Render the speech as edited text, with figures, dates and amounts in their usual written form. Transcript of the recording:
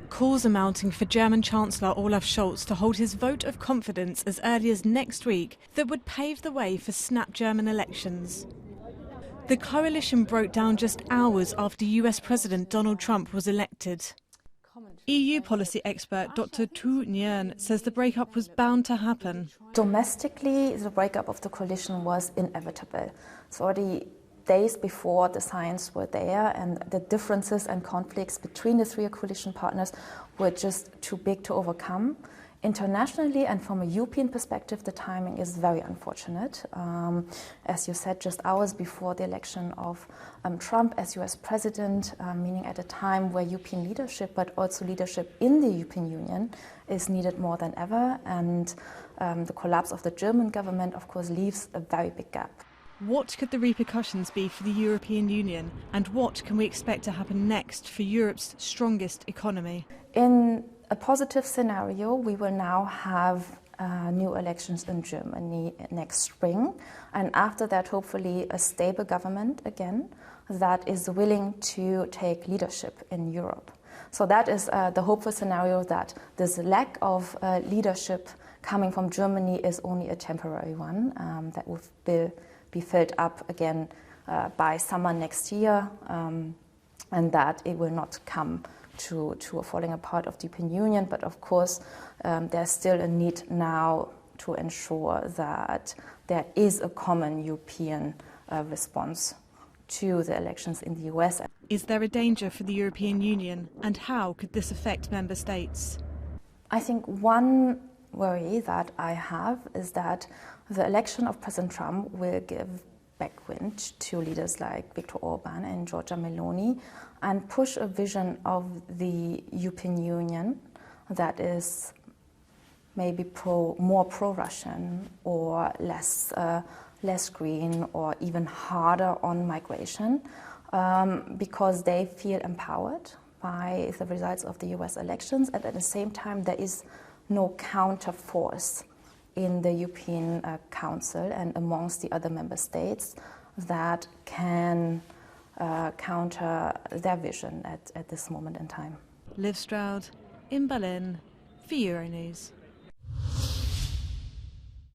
Calls are mounting for German Chancellor Olaf Scholz to hold his vote of confidence as early as next week that would pave the way for snap German elections. The coalition broke down just hours after US President Donald Trump was elected. EU policy expert Dr. Tu Nguyen says the breakup was bound to happen. Domestically, the breakup of the coalition was inevitable. It's already days before the signs were there, and the differences and conflicts between the three coalition partners were just too big to overcome. Internationally and from a European perspective, the timing is very unfortunate. As you said, just hours before the election of Trump as US president, meaning at a time where European leadership, but also leadership in the European Union, is needed more than ever. And the collapse of the German government, of course, leaves a very big gap. What could the repercussions be for the European Union, and what can we expect to happen next for Europe's strongest economy? In a positive scenario, we will now have new elections in Germany next spring, and after that, hopefully, a stable government again that is willing to take leadership in Europe. So that is the hopeful scenario, that this lack of leadership coming from Germany is only a temporary one that will be filled up again by summer next year, and that it will not come to a falling apart of the European Union. But of course, there's still a need now to ensure that there is a common European response to the elections in the US. Is there a danger for the European Union, and how could this affect member states? I think one worry that I have is that the election of President Trump will give backwind to leaders like Viktor Orban and Giorgia Meloni and push a vision of the European Union that is maybe more pro-Russian or less green, or even harder on migration, because they feel empowered by the results of the US elections, and at the same time there is no counter force in the European Council and amongst the other member states that can counter their vision at this moment in time. Liv Stroud in Berlin for Euronews.